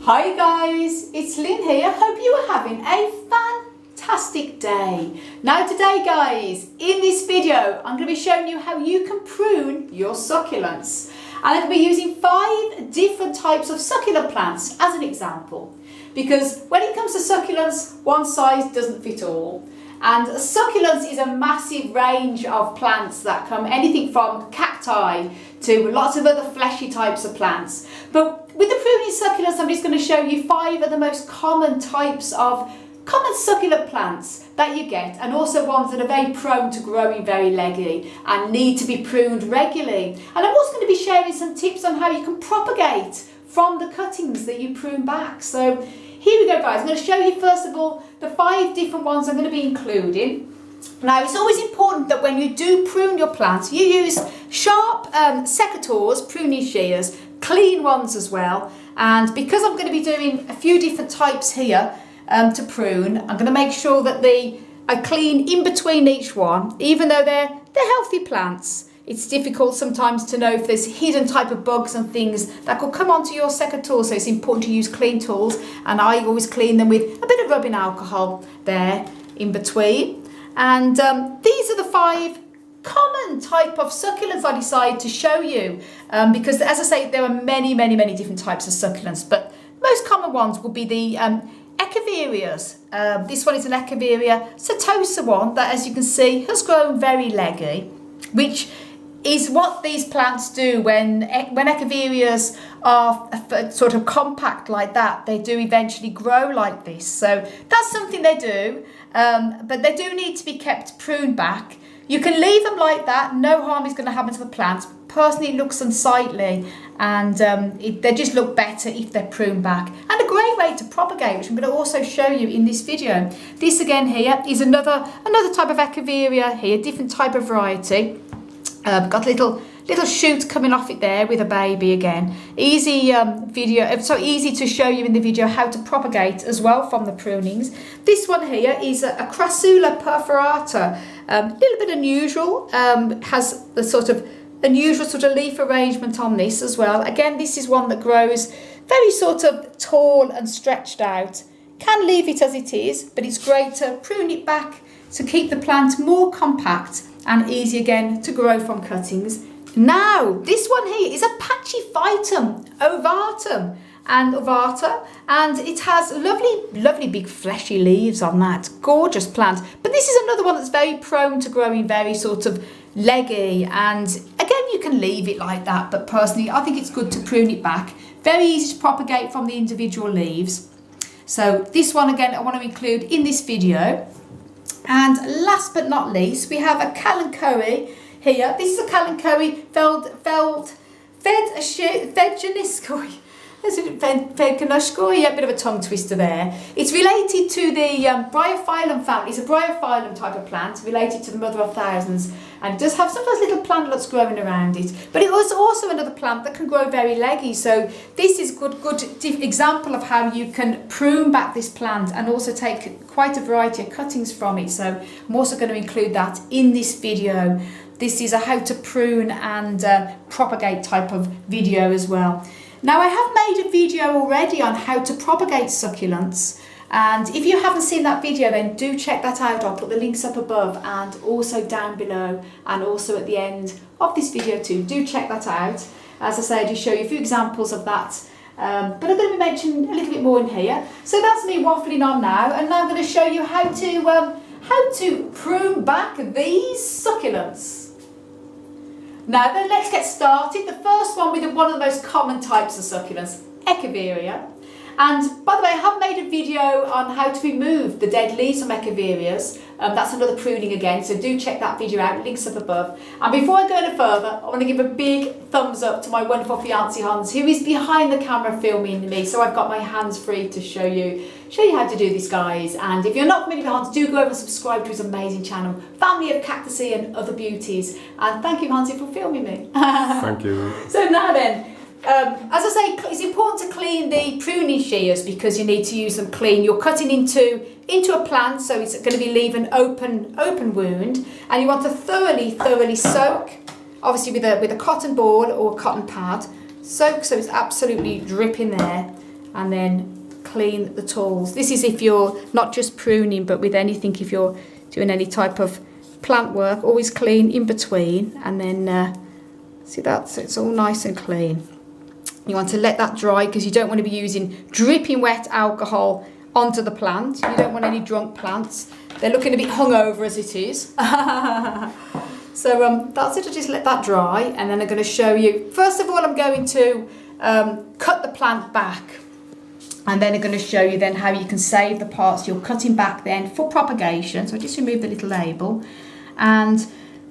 Hi guys, it's Lynn here. Hope you are having a fantastic day. Now today guys, in this video, I'm going to be showing you how you can prune your succulents. And I'm going to be using 5 different types of succulent plants as an example. Because when it comes to succulents, one size doesn't fit all. And succulents is a massive range of plants that come anything from cacti to lots of other fleshy types of plants. But with the pruning succulents, I'm just going to show you 5 of the most common types of common succulent plants that you get, and also ones that are very prone to growing very leggy and need to be pruned regularly. And I'm also going to be sharing some tips on how you can propagate from the cuttings that you prune back. So here we go guys, I'm going to show you first of all the 5 different ones I'm going to be including. Now it's always important that when you do prune your plants, you use sharp secateurs, pruning shears, clean ones as well. And because I'm going to be doing a few different types here to prune, I'm going to make sure that I clean in between each one, even though they're healthy plants. It's difficult sometimes to know if there's hidden type of bugs and things that could come onto your secateur, so it's important to use clean tools, and I always clean them with a bit of rubbing alcohol there in between. And these are the 5 common type of succulents I decided to show you because, as I say, there are many different types of succulents, but most common ones would be the Echeverias. This one is an Echeveria setosa one that, as you can see, has grown very leggy, which is what these plants do when Echeverias are sort of compact like that. They do eventually grow like this. So that's something they do, but they do need to be kept pruned back. You can leave them like that, no harm is going to happen to the plants. Personally, it looks unsightly, and they just look better if they're pruned back. And a great way to propagate, which I'm going to also show you in this video. This again here is another type of Echeveria here, different type of variety. Got a little shoot coming off it there with a baby again. Easy so easy to show you in the video how to propagate as well from the prunings. This one here is a Crassula Perforator. A little bit unusual, has the sort of unusual sort of leaf arrangement on this as well. Again, this is one that grows very sort of tall and stretched out. Can leave it as it is, but it's great to prune it back to keep the plant more compact and easy again to grow from cuttings. Now, this one here is a Pachyphytum ovatum and ovata, and it has lovely big fleshy leaves on that. Gorgeous plant. But this is another one that's very prone to growing very sort of leggy, and again you can leave it like that, but personally I think it's good to prune it back. Very easy to propagate from the individual leaves. So this one again I want to include in this video. And last but not least, we have a Kalanchoe here. This is a Kalanchoe yeah, a bit of a tongue twister there. It's related to the Bryophyllum family. It's a Bryophyllum type of plant, related to the mother of thousands, and it does have some of those little plantlets growing around it. But it was also another plant that can grow very leggy. So this is good example of how you can prune back this plant and also take quite a variety of cuttings from it. So I'm also going to include that in this video. This is a how to prune and propagate type of video as well. Now I have made a video already on how to propagate succulents, and if you haven't seen that video then do check that out. I'll put the links up above and also down below, and also at the end of this video too. Do check that out. As I say, I do show you a few examples of that, but I'm going to be mentioning a little bit more in here. So that's me waffling on now, and now I'm going to show you how to prune back these succulents. Now then, let's get started. The first one with one of the most common types of succulents, Echeveria. And by the way, I have made a video on how to remove the dead leaves from Echeverias. That's another pruning again, so do check that video out, links up above. And before I go any further, I want to give a big thumbs up to my wonderful fiancé Hans, who is behind the camera filming me, so I've got my hands free to show you how to do this, guys. And if you're not familiar with Hans, do go over and subscribe to his amazing channel, Family of Cactuses and Other Beauties. And thank you, Hansi, for filming me. Thank you. So now then, as I say, it's important to clean the pruning shears because you need to use them clean. You're cutting into a plant, so it's going to be leaving an open wound, and you want to thoroughly soak, obviously with a cotton ball or a cotton pad. Soak so it's absolutely dripping there. and then clean the tools. This is if you're not just pruning, but with anything, if you're doing any type of plant work, always clean in between, and then see that, so it's all nice and clean. You want to let that dry because you don't want to be using dripping wet alcohol onto the plant. You don't want any drunk plants. They're looking a bit hungover as it is. So that's it, I'll just let that dry, and then I'm going to show you, first of all I'm going to cut the plant back, and then I'm going to show you then how you can save the parts you're cutting back then for propagation. So I just remove the little label, and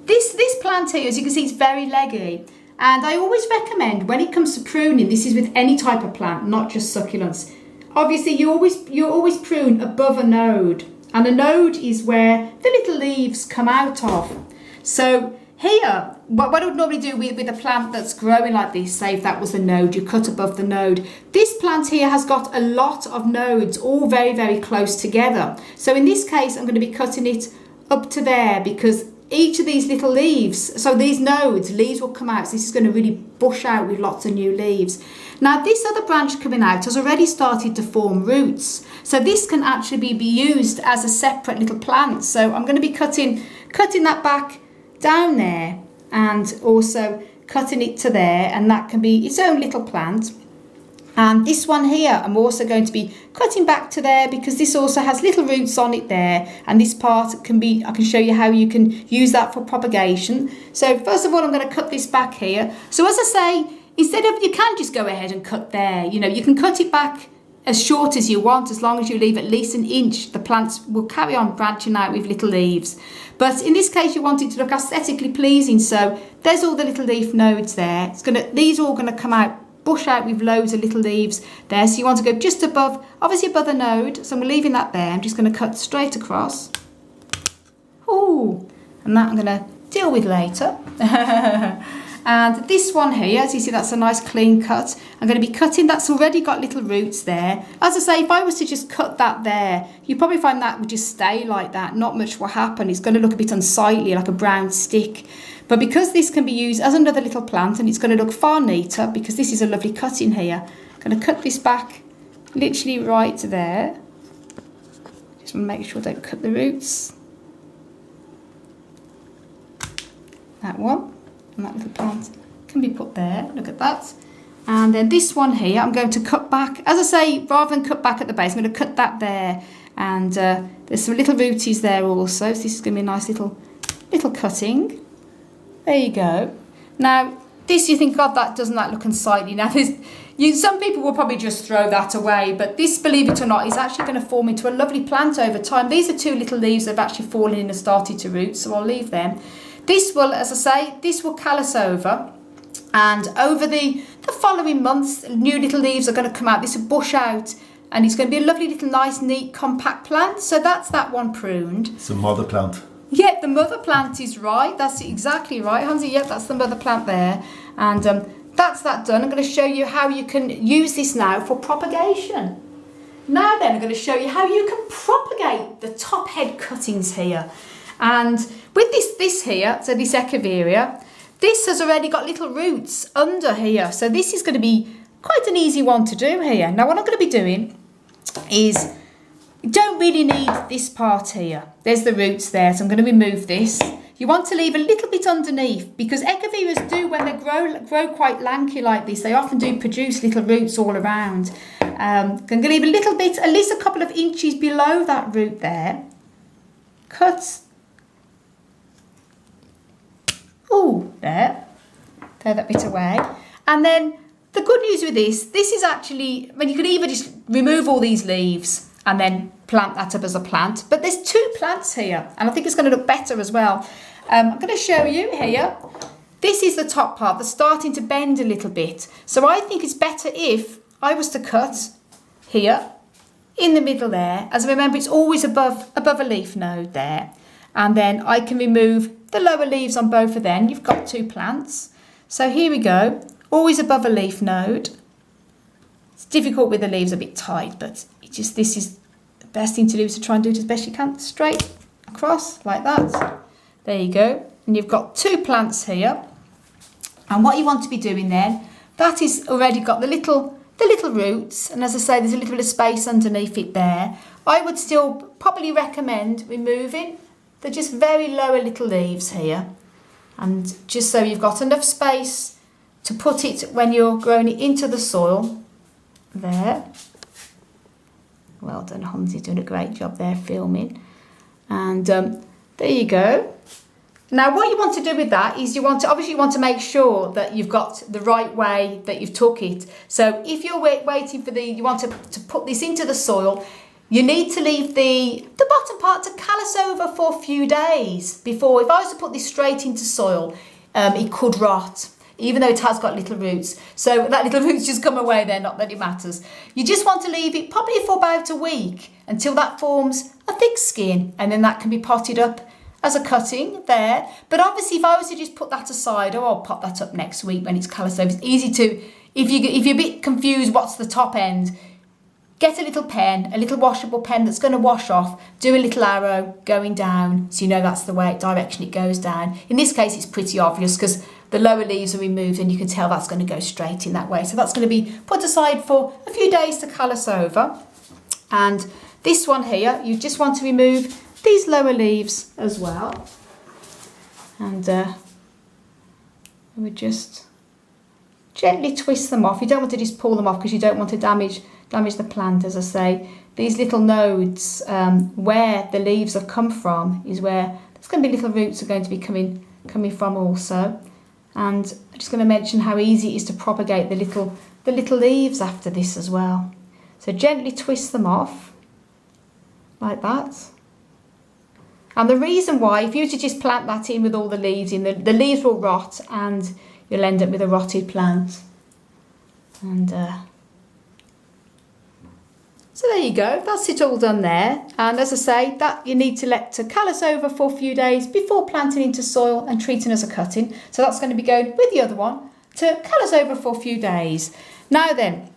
this plant here, as you can see, it's very leggy, and I always recommend when it comes to pruning, this is with any type of plant, not just succulents. Obviously you always prune above a node, and a node is where the little leaves come out of. So here, what I would normally do with a plant that's growing like this, say if that was the node, you cut above the node. This plant here has got a lot of nodes, all very, very close together. So in this case, I'm going to be cutting it up to there, because each of these little leaves, so these nodes, leaves will come out. So this is going to really bush out with lots of new leaves. Now this other branch coming out has already started to form roots. So this can actually be used as a separate little plant. So I'm going to be cutting that back down there, and also cutting it to there, and that can be its own little plant. And this one here I'm also going to be cutting back to there, because this also has little roots on it there, and this part can be, I can show you how you can use that for propagation. So first of all I'm going to cut this back here. So as I say, instead of, you can just go ahead and cut there, you know, you can cut it back as short as you want, as long as you leave at least an inch. The plants will carry on branching out with little leaves. But in this case, you want it to look aesthetically pleasing. So there's all the little leaf nodes there. These are all going to come out, bush out with loads of little leaves there. So you want to go just above, obviously above the node. So I'm leaving that there. I'm just going to cut straight across. Ooh, and that I'm going to deal with later. And this one here, as you see, that's a nice clean cut. I'm going to be cutting, that's already got little roots there. As I say, if I was to just cut that there, you probably find that would just stay like that. Not much will happen. It's going to look a bit unsightly, like a brown stick. But because this can be used as another little plant, and it's going to look far neater, because this is a lovely cutting here. I'm going to cut this back literally right there. Just want to make sure I don't cut the roots. That one. And that little plant can be put there, look at that. And then this one here, I'm going to cut back. As I say, rather than cut back at the base, I'm going to cut that there. And there's some little rooties there also, so this is going to be a nice little cutting. There you go. Now, this you think, God, doesn't that look unsightly? Now, some people will probably just throw that away, but this, believe it or not, is actually going to form into a lovely plant over time. These are two little leaves that have actually fallen in and started to root, so I'll leave them. This will, as I say, this will callus over, and over the following months, new little leaves are going to come out. This will bush out, and it's going to be a lovely little nice, neat, compact plant. So that's that one pruned. It's a mother plant. Yeah, the mother plant is right. That's exactly right, Hansi. Yep, that's the mother plant there. And that's that done. I'm going to show you how you can use this now for propagation. Now then, I'm going to show you how you can propagate the top head cuttings here. And with this here, so this Echeveria, this has already got little roots under here. So this is going to be quite an easy one to do here. Now what I'm going to be doing is, you don't really need this part here. There's the roots there, so I'm going to remove this. You want to leave a little bit underneath, because Echeverias do, when they grow quite lanky like this, they often do produce little roots all around. I'm going to leave a little bit, at least a couple of inches below that root there. Cut. Ooh, there. Throw that bit away. And then the good news with this is actually, I mean, you could either just remove all these leaves and then plant that up as a plant. But there's two plants here, and I think it's going to look better as well. I'm going to show you here. This is the top part that's starting to bend a little bit. So I think it's better if I was to cut here in the middle there. As I remember, it's always above a leaf node there. And then I can remove the lower leaves on both of them. You've got two plants. So here we go, always above a leaf node. It's difficult with the leaves a bit tight, but this is the best thing to do, is to try and do it as best you can, straight across like that. There you go. And you've got two plants here. And what you want to be doing then, that is already got the little the little roots, and as I say, there's a little bit of space underneath it there, I would still probably recommend removing the just very lower little leaves here, and just so you've got enough space to put it when you're growing it into the soil. There. Well done, Honzi's doing a great job there filming. And there you go. Now what you want to do with that is obviously you want to make sure that you've got the right way that you've took it. So if you're waiting for you want to put this into the soil, you need to leave the bottom part to callus over for a few days before. If I was to put this straight into soil, it could rot, even though it has got little roots. So that little roots just come away there, not that it matters. You just want to leave it probably for about a week until that forms a thick skin, and then that can be potted up as a cutting there. But obviously if I was to just put that aside, or I'll pop that up next week when it's callus over, it's easy to, if you're a bit confused what's the top end, get a little pen, a little washable pen that's going to wash off, do a little arrow going down so you know that's the direction it goes down. In this case it's pretty obvious because the lower leaves are removed and you can tell that's going to go straight in that way. So that's going to be put aside for a few days to callus over. And this one here, you just want to remove these lower leaves as well. And we just gently twist them off. You don't want to just pull them off because you don't want to damage the plant. As I say, these little nodes where the leaves have come from is where there's going to be little roots are going to be coming from also. And I'm just going to mention how easy it is to propagate the little leaves after this as well. So gently twist them off like that. And the reason why, if you were to just plant that in with all the leaves in, the leaves will rot and you'll end up with a rotted plant. And so there you go, that's it all done there. And as I say, that you need to let to callus over for a few days before planting into soil and treating as a cutting. So that's going to be going with the other one to callus over for a few days. Now then,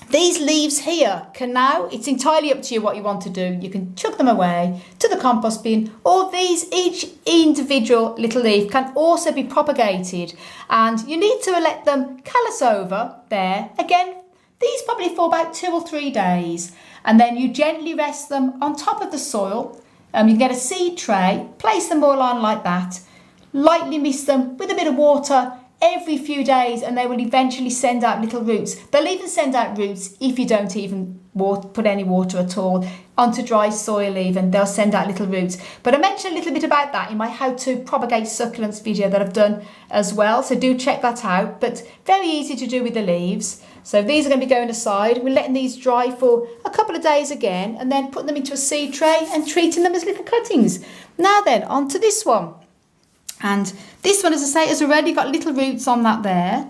these leaves here can now, it's entirely up to you what you want to do. You can chuck them away to the compost bin, or each individual little leaf can also be propagated. And you need to let them callus over there. Again, these probably for about 2 or 3 days. And then you gently rest them on top of the soil. You can get a seed tray, place them all on like that, lightly mist them with a bit of water every few days, and they will eventually send out little roots. They'll even send out roots if you don't even put any water at all onto dry soil even. They'll send out little roots. But I mentioned a little bit about that in my how to propagate succulents video that I've done as well. So do check that out. But very easy to do with the leaves. So these are going to be going aside. We're letting these dry for a couple of days again, and then putting them into a seed tray and treating them as little cuttings. Now then, on to this one. And this one, as I say, has already got little roots on that there.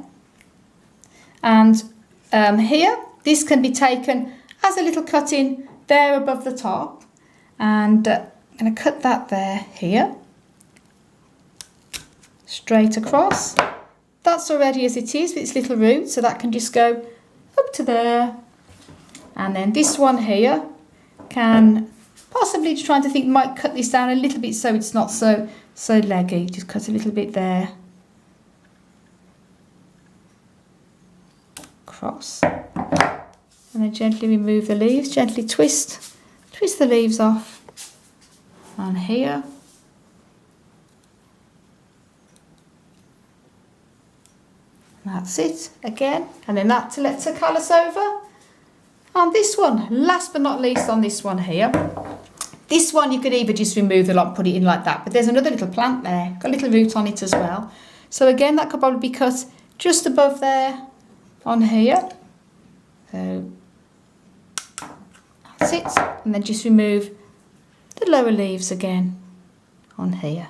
And here, this can be taken as a little cutting there above the top. And I'm going to cut that there, here. Straight across. That's already as it is with its little roots, so that can just go up to there. And then this one here can possibly, just trying to think, might cut this down a little bit so it's not so leggy. Just cut a little bit there. Across. And then gently remove the leaves, gently twist the leaves off. And here. That's it again, and then that to let to callus over. On this one, last but not least on this one here, this one you could either just remove the lot and put it in like that, but there's another little plant there, got a little root on it as well. So again, that could probably be cut just above there on here. So that's it, and then just remove the lower leaves again on here.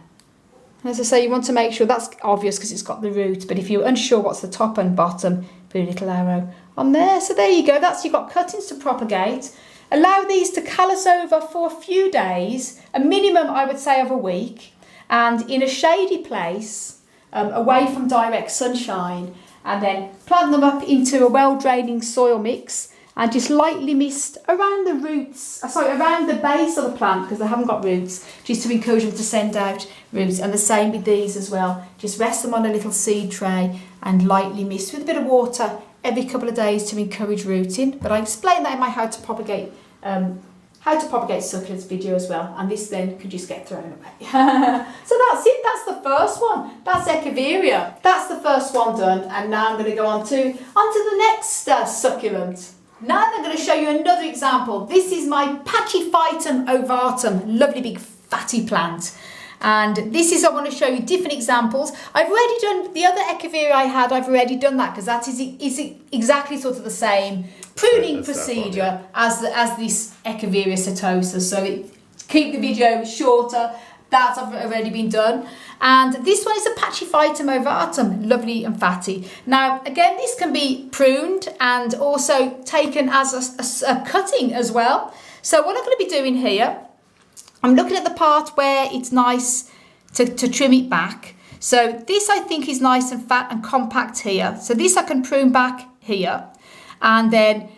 As I say, you want to make sure that's obvious because it's got the root, but if you're unsure what's the top and bottom, put a little arrow on there. So there you go, you've got cuttings to propagate. Allow these to callus over for a few days, a minimum I would say of a week, and in a shady place, away from direct sunshine, and then plant them up into a well-draining soil mix and just lightly mist around the roots, around the base of the plant because they haven't got roots, just to encourage them to send out roots. And the same with these as well. Just rest them on a little seed tray and lightly mist with a bit of water every couple of days to encourage rooting, but I explained that in my how to propagate succulents video as well, and this then could just get thrown away. So that's it, that's the first one. That's Echeveria. That's the first one done, and now I'm going to go on to the next succulent. Now I'm going to show you another example. This is my Pachyphytum ovatum, lovely big fatty plant. And this is, I want to show you different examples. I've already done, the other Echeveria I had, I've already done that because that is exactly sort of the same pruning procedure as this Echeveria setosa. So keep the video shorter, that's already been done. And this one is a Pachyphytum ovatum, lovely and fatty. Now, again, this can be pruned and also taken as a cutting as well. So what I'm going to be doing here, I'm looking at the part where it's nice to trim it back. So this I think is nice and fat and compact here. So this I can prune back here. And then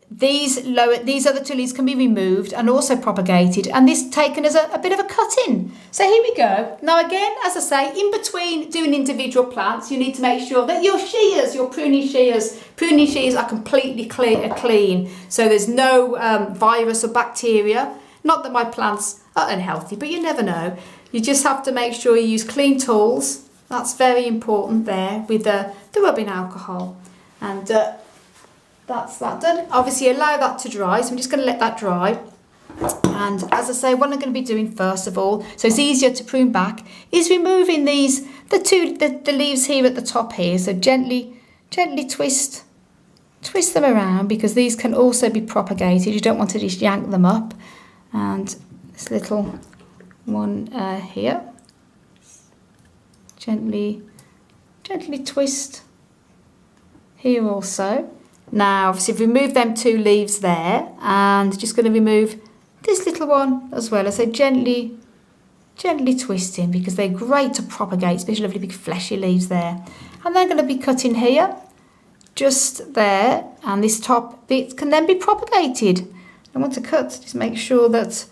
these other two leaves can be removed and also propagated. And this taken as a bit of a cut-in. So here we go. Now again, as I say, in between doing individual plants, you need to make sure that your shears, your pruning shears are completely clean. So there's no virus or bacteria. Not that my plants are unhealthy, but you never know. You just have to make sure you use clean tools. That's very important there with the rubbing alcohol. And that's that done. Obviously allow that to dry, so I'm just going to let that dry. And as I say, what I'm going to be doing first of all, so it's easier to prune back, is removing the leaves here at the top here. So gently twist them around, because these can also be propagated. You don't want to just yank them up. And this little one here, gently twist here also. Now obviously I've removed them two leaves there, and just going to remove this little one as well. I say gently twisting, because they're great to propagate, especially lovely big fleshy leaves there. And then going to be cutting here, just there, and this top bit can then be propagated. I want to cut, just make sure that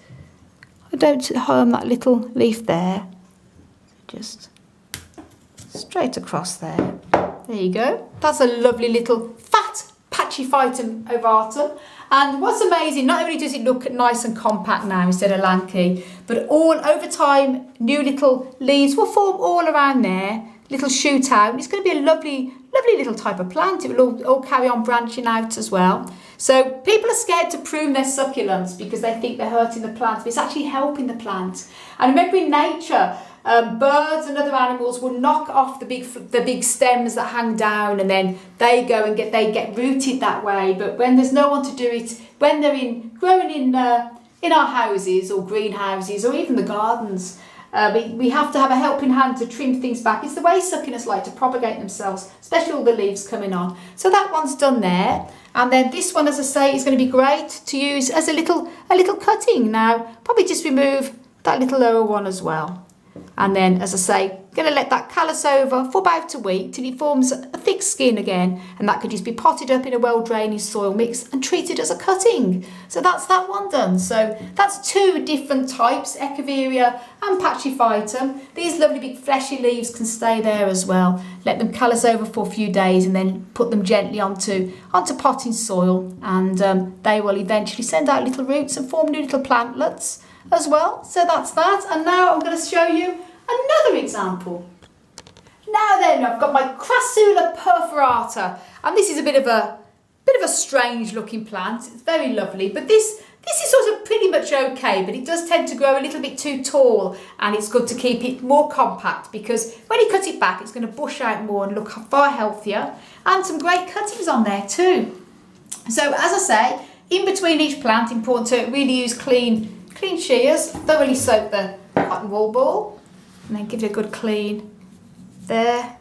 I don't harm that little leaf there. Just straight across there. There you go. That's a lovely little fat Pachyphytum ovatum. And what's amazing, not only does it look nice and compact now instead of lanky, but all over time, new little leaves will form all around there, little shoot out. It's going to be a lovely little type of plant. It will all carry on branching out as well. So people are scared to prune their succulents because they think they're hurting the plant, but it's actually helping the plant. And remember, in nature, birds and other animals will knock off the big stems that hang down, and then they go and get rooted that way. But when there's no one to do it, when they're growing in our houses or greenhouses or even the gardens, we have to have a helping hand to trim things back. It's the way succulents like to propagate themselves, especially all the leaves coming on. So that one's done there. And then this one, as I say, is going to be great to use as a little cutting. Now, probably just remove that little lower one as well. And then, as I say, going to let that callus over for about a week till it forms a thick skin again, and that could just be potted up in a well-draining soil mix and treated as a cutting. So that's that one done. So that's two different types, Echeveria and Pachyphytum. These lovely big fleshy leaves can stay there as well. Let them callus over for a few days and then put them gently onto potting soil, and they will eventually send out little roots and form new little plantlets as well. So that's that. And now I'm going to show you another example. Now then, I've got my Crassula Perforator, and this is a bit of a strange looking plant. It's very lovely, but this is sort of pretty much okay, but it does tend to grow a little bit too tall, and it's good to keep it more compact, because when you cut it back, it's going to bush out more and look far healthier, and some great cuttings on there too. So as I say, in between each plant, important to really use clean shears, thoroughly soak the cotton wool ball, and then give it a good clean there,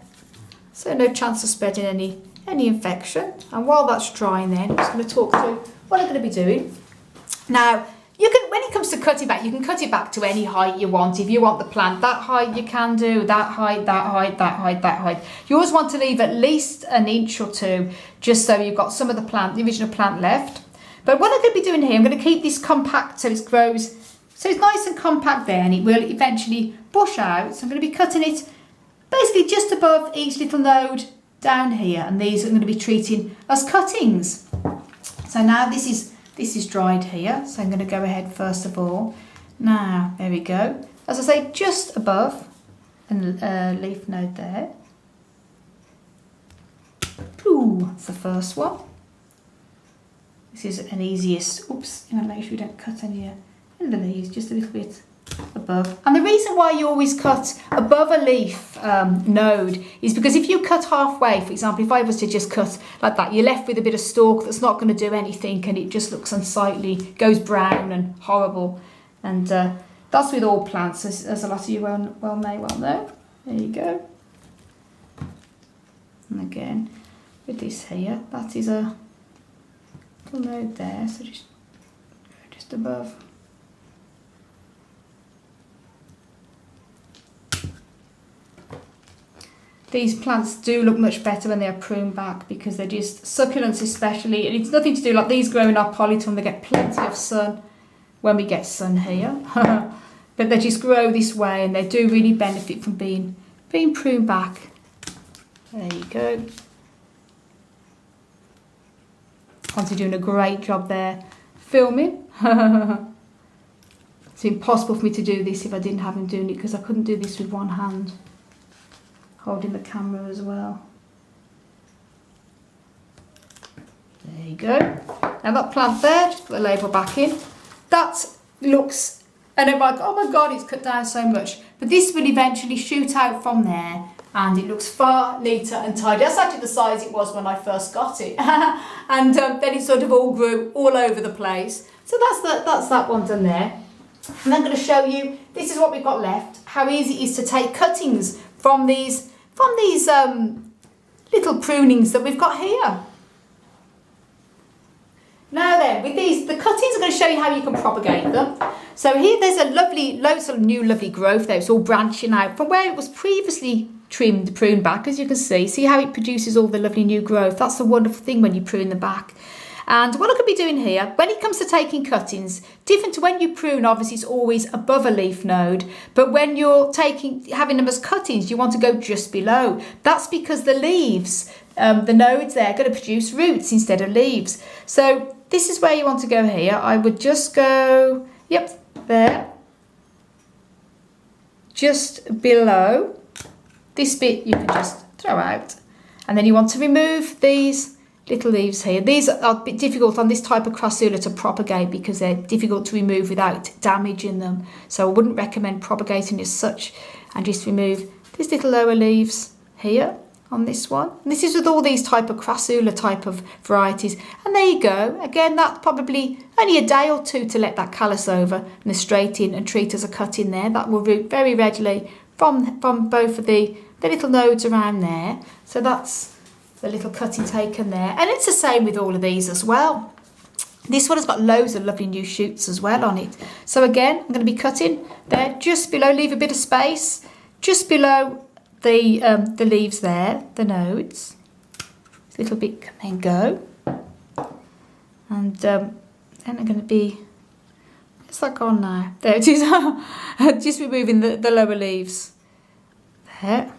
so no chance of spreading any infection. And while that's drying then, I'm just going to talk through what I'm going to be doing. Now, when it comes to cutting back, you can cut it back to any height you want. If you want the plant that height, you can do that height, that height, that height, that height. You always want to leave at least an inch or two, just so you've got some of the original plant left. But what I'm going to be doing here, I'm going to keep this compact so it grows, so it's nice and compact there, and it will eventually bush out. So I'm going to be cutting it basically just above each little node down here, and these I'm going to be treating as cuttings. So now this is dried here, so I'm going to go ahead first of all. Now, there we go. As I say, just above a leaf node there. Ooh, that's the first one. This is an easiest, oops, you know, make sure you don't cut any of the leaves, just a little bit above. And the reason why you always cut above a leaf node is because if you cut halfway, for example, if I was to just cut like that, you're left with a bit of stalk that's not going to do anything, and it just looks unsightly, goes brown and horrible. And that's with all plants, as a lot of you may well know. There you go. And again, with this here, that is a little node there, so just above. These plants do look much better when they're pruned back, because they're just, succulents especially, and it's nothing to do, like these grow in our polytunnel, they get plenty of sun when we get sun here. But they just grow this way, and they do really benefit from being pruned back. There you go. Auntie doing a great job there filming. It's impossible for me to do this if I didn't have him doing it, because I couldn't do this with one hand, holding the camera as well. There you go. Now that plant there, just put the label back in. That looks, and I'm like, oh my God, it's cut down so much. But this will eventually shoot out from there, and it looks far neater and tidy. That's actually the size it was when I first got it. And then it sort of all grew all over the place. So that's that one done there. And I'm going to show you, this is what we've got left, how easy it is to take cuttings from these little prunings that we've got here. Now then, with these, the cuttings, I'm going to show you how you can propagate them. So here there's a loads of new lovely growth there. It's all branching out from where it was previously pruned back, as you can see. See how it produces all the lovely new growth. That's the wonderful thing when you prune the back. And what I could be doing here, when it comes to taking cuttings, different to when you prune, obviously it's always above a leaf node, but when you're having them as cuttings, you want to go just below. That's because the leaves, the nodes there, are going to produce roots instead of leaves. So this is where you want to go here. I would just go, yep, there, just below. This bit you can just throw out. And then you want to remove these little leaves here. These are a bit difficult on this type of Crassula to propagate because they're difficult to remove without damaging them. So I wouldn't recommend propagating as such, and just remove these little lower leaves here on this one. And this is with all these type of Crassula type of varieties. And there you go. Again, that's probably only a day or two to let that callus over and the straight in and treat as a cut in there. That will root very readily from both of the little nodes around there. So that's the little cutting taken there. And it's the same with all of these as well. This one has got loads of lovely new shoots as well on it. So again, I'm going to be cutting there just below, leave a bit of space, just below the leaves there, the nodes. A little bit can then go. And then I'm going to be, where's that gone now? There it is. Just removing the lower leaves. There.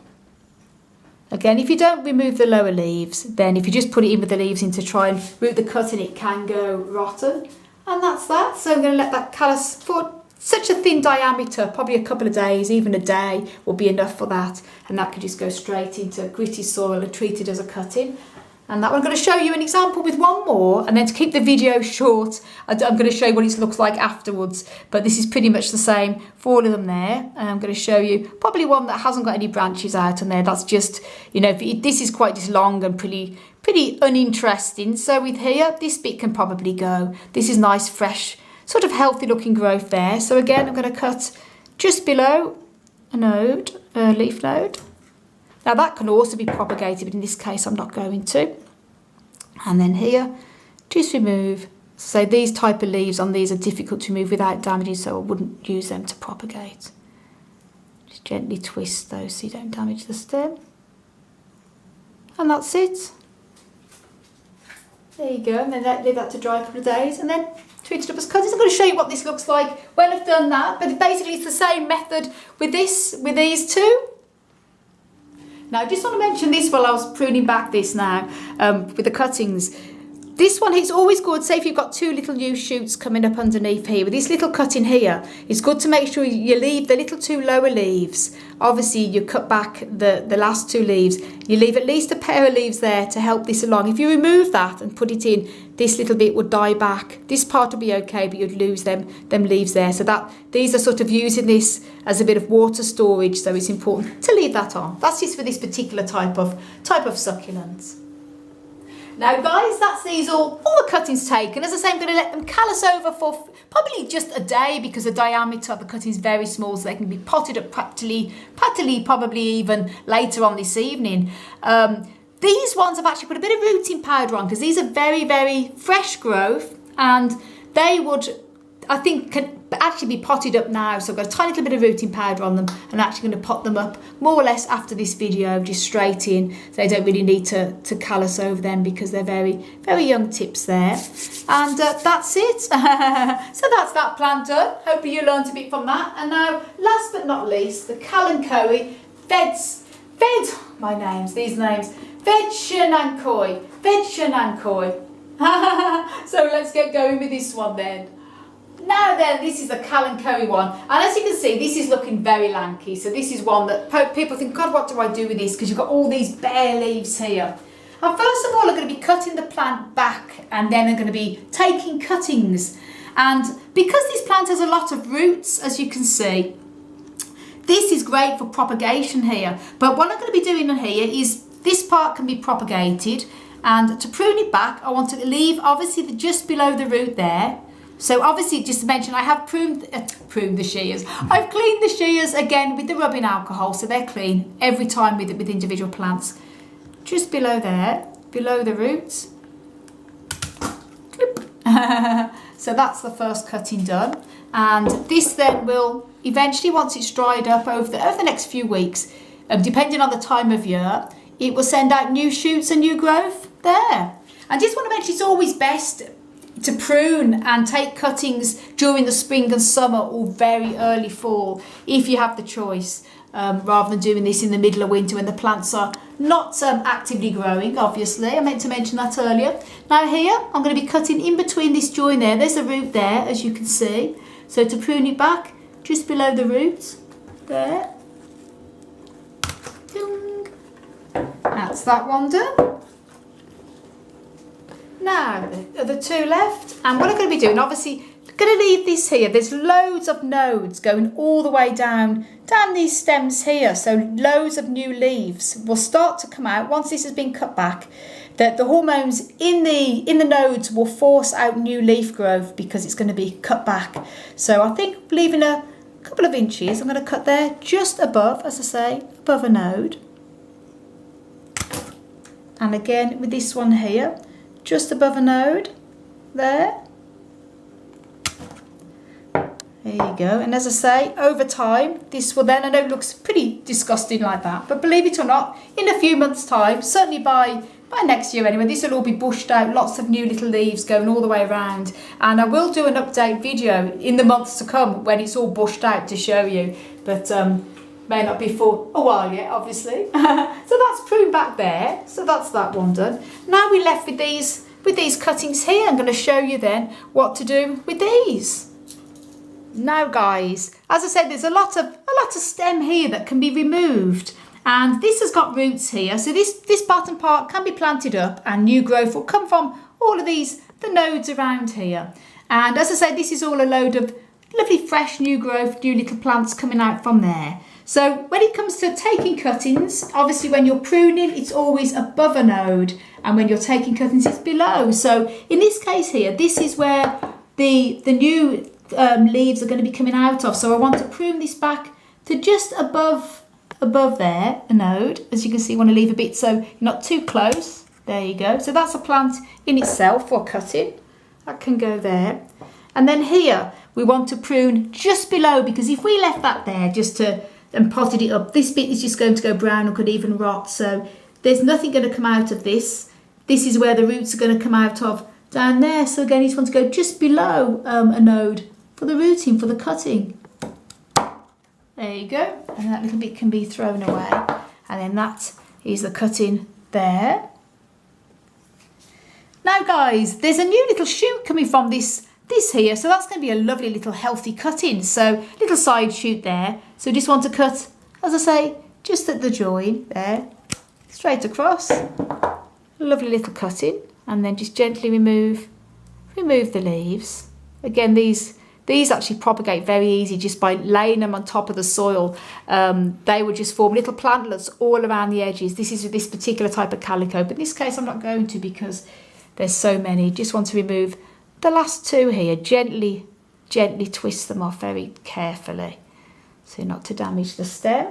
Again, if you don't remove the lower leaves, then if you just put it in with the leaves in to try and root the cutting, it can go rotten. And that's that. So I'm going to let that callus for such a thin diameter, probably a couple of days, even a day will be enough for that. And that can just go straight into gritty soil and treat it as a cutting. And that one, I'm going to show you an example with one more, and then to keep the video short, I'm going to show you what it looks like afterwards. But this is pretty much the same for all of them there. And I'm going to show you probably one that hasn't got any branches out on there. That's just, you know, this is quite just long and pretty uninteresting. So with here, this bit can probably go. This is nice, fresh, sort of healthy looking growth there. So again, I'm going to cut just below a node, a leaf node. Now that can also be propagated, but in this case I'm not going to. And then here, just remove. So these type of leaves on these are difficult to remove without damaging, so I wouldn't use them to propagate. Just gently twist those so you don't damage the stem. And that's it. There you go, and then leave that to dry a couple of days, and then treat it up as cuttings. I'm going to show you what this looks like when I've done that, but basically it's the same method with these two. Now, I just want to mention this while I was pruning back this now with the cuttings. This one, it's always good, say if you've got two little new shoots coming up underneath here, with this little cutting here, it's good to make sure you leave the little two lower leaves. Obviously, you cut back the last two leaves. You leave at least a pair of leaves there to help this along. If you remove that and put it in, this little bit would die back. This part will be okay, but you'd lose them leaves there. So that these are sort of using this as a bit of water storage, so it's important to leave that on. That's just for this particular type of succulents. Now guys, that's these all the cuttings taken. As I say, I'm going to let them callus over for probably just a day because the diameter of the cutting is very small, so they can be potted up practically probably even later on this evening. These ones I've actually put a bit of rooting powder on because these are very, very fresh growth, and they would, I think, can actually be potted up now. So I've got a tiny little bit of rooting powder on them, and I'm actually going to pot them up more or less after this video, just straight in. So I don't really need to callus over them because they're very, very young tips there. And that's it. So that's that plant done. Hope you learned a bit from that. And now, last but not least, the Kalanchoe Vedshanankhoi. So let's get going with this one then. Now then, this is the Kalanchoe one, and as you can see, this is looking very lanky. So this is one that people think, God, what do I do with this? Because you've got all these bare leaves here. And first of all, I'm going to be cutting the plant back, and then I'm going to be taking cuttings. And because this plant has a lot of roots, as you can see, this is great for propagation here. But what I'm going to be doing here is this part can be propagated, and to prune it back, I want to leave obviously just below the root there. So obviously, just to mention, I have pruned the shears. I've cleaned the shears again with the rubbing alcohol, so they're clean every time with individual plants. Just below there, below the roots. So that's the first cutting done. And this then will eventually, once it's dried up over the next few weeks, depending on the time of year, it will send out new shoots and new growth there. I just want to mention, it's always best to prune and take cuttings during the spring and summer or very early fall if you have the choice, rather than doing this in the middle of winter when the plants are not actively growing, obviously. I meant to mention that earlier. Now here, I'm going to be cutting in between this join there. There's a root there, as you can see. So to prune it back, just below the roots, there. That's that one done. Now, the two left, and what I'm going to be doing, obviously, I'm going to leave this here. There's loads of nodes going all the way down these stems here, so loads of new leaves will start to come out once this has been cut back. That the hormones in the nodes will force out new leaf growth because it's going to be cut back. So I think leaving a couple of inches, I'm going to cut there just above, as I say, above a node. And again with this one here, just above a node, there. There you go. And as I say, over time, this will then, I know it looks pretty disgusting like that, but believe it or not, in a few months' time, certainly by next year anyway, this will all be bushed out, lots of new little leaves going all the way around. And I will do an update video in the months to come when it's all bushed out to show you, but may not be for a while yet, obviously. So that's pruned back there. So that's that one done. Now we're left with these cuttings here. I'm going to show you then what to do with these. Now guys, as I said, there's a lot of stem here that can be removed. And this has got roots here. So this bottom part can be planted up and new growth will come from all of the nodes around here. And as I said, this is all a load of lovely fresh new growth, new little plants coming out from there. So when it comes to taking cuttings, obviously when you're pruning, it's always above a node, and when you're taking cuttings, it's below. So in this case here, this is where the new leaves are going to be coming out of. So I want to prune this back to just above there, a node. As you can see, you want to leave a bit so you're not too close. There you go. So that's a plant in itself for cutting. That can go there. And then here, we want to prune just below, because if we left that there and potted it up, this bit is just going to go brown or could even rot. So there's nothing going to come out of this. This is where the roots are going to come out of down there. So again, you just want to go just below a node for the rooting, for the cutting. There you go. And that little bit can be thrown away. And then that Here's the cutting there. Now guys, there's a new little shoot coming from this here, so that's going to be a lovely little healthy cutting. So little side shoot there. So just want to cut, as I say, just at the join there, straight across. Lovely little cutting, and then just gently remove the leaves. Again, these actually propagate very easy just by laying them on top of the soil. They would just form little plantlets all around the edges. This is with this particular type of calico, but in this case I'm not going to because there's so many. Just want to remove the last two here. Gently twist them off very carefully, so not to damage the stem.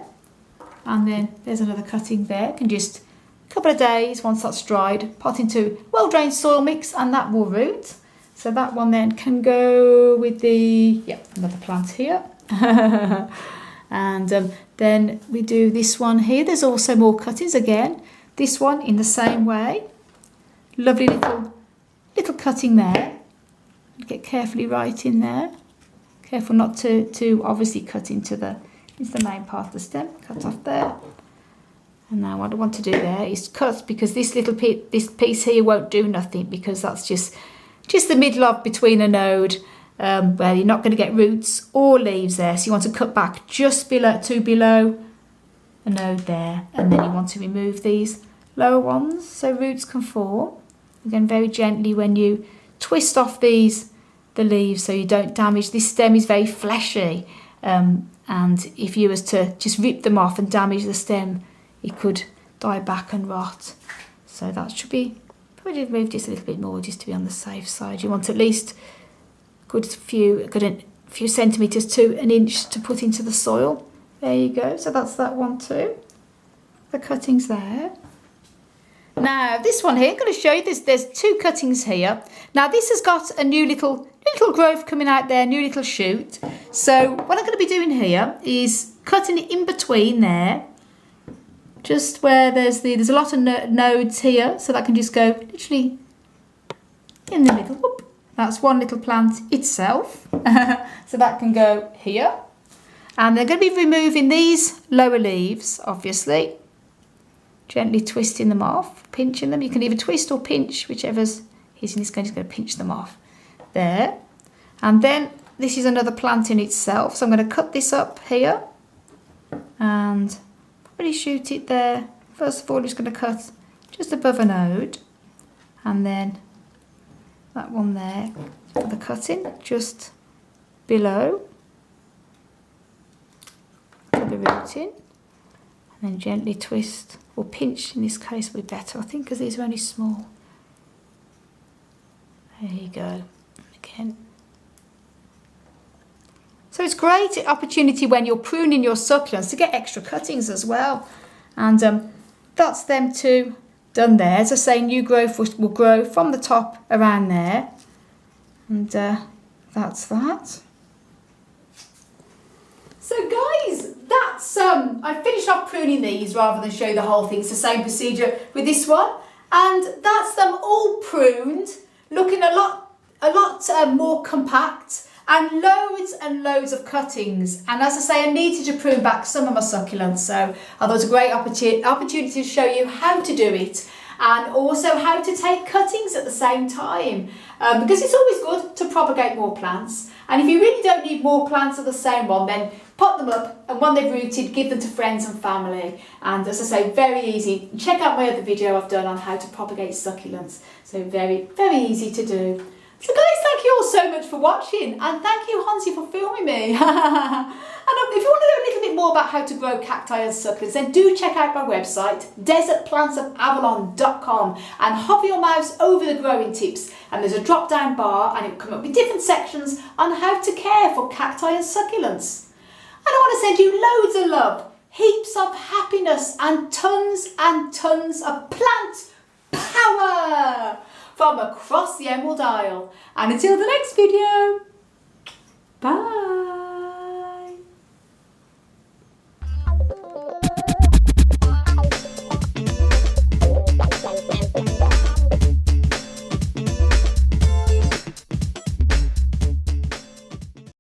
And then there's another cutting there. Can just a couple of days, once that's dried, pot into well-drained soil mix and that will root. So that one then can go with the, another plant here. And then we do this one here. There's also more cuttings again. This one in the same way. Lovely little cutting there. Get carefully right in there. Careful not to obviously cut into the main part of the stem. Cut off there. And now what I want to do there is cut, because this piece here won't do nothing, because that's just the middle of between a node where you're not going to get roots or leaves there. So you want to cut back just below a node there, and then you want to remove these lower ones so roots can form. Again, very gently when you twist off the leaves so you don't damage. This stem is very fleshy, and if you was to just rip them off and damage the stem, it could die back and rot. So that should be, probably remove just a little bit more just to be on the safe side. You want at least a few centimetres to an inch to put into the soil. There you go. So that's that one too. The cuttings there. Now this one here, I'm going to show you this. There's two cuttings here. Now this has got a new little growth coming out there, new little shoot. So what I'm going to be doing here is cutting it in between there, just where there's a lot of nodes here, so that can just go literally in the middle. Whoop. That's one little plant itself. So that can go here. And they're going to be removing these lower leaves, obviously. Gently twisting them off, pinching them. You can either twist or pinch, whichever's easy. Just going to pinch them off there. And then this is another plant in itself. So I'm going to cut this up here and probably shoot it there. First of all, I'm just going to cut just above a node, and then that one there for the cutting just below for the rooting. And then gently twist, or pinch in this case would be better, I think, because these are only small. There you go. Again. So it's a great opportunity when you're pruning your succulents to get extra cuttings as well. And that's them two done there. As I say, new growth will grow from the top around there. And that's that. So guys, that's I finished off pruning these rather than show you the whole thing. It's the same procedure with this one, and that's them all pruned, looking a lot more compact, and loads of cuttings. And as I say, I needed to prune back some of my succulents, so I thought it was a great opportunity to show you how to do it, and also how to take cuttings at the same time, because it's always good to propagate more plants. And if you really don't need more plants of the same one, then pot them up, and when they've rooted, give them to friends and family. And as I say, very easy. Check out my other video I've done on how to propagate succulents. So very easy to do. So guys, thank you all so much for watching, and thank you, Hansi, for filming me. And if you want to know a little bit more about how to grow cacti and succulents, then do check out my website, desertplantsofavalon.com, and hover your mouse over the growing tips, and there's a drop down bar, and it will come up with different sections on how to care for cacti and succulents. And I want to send you loads of love, heaps of happiness, and tons of plant power from across the Emerald Isle. And until the next video, bye.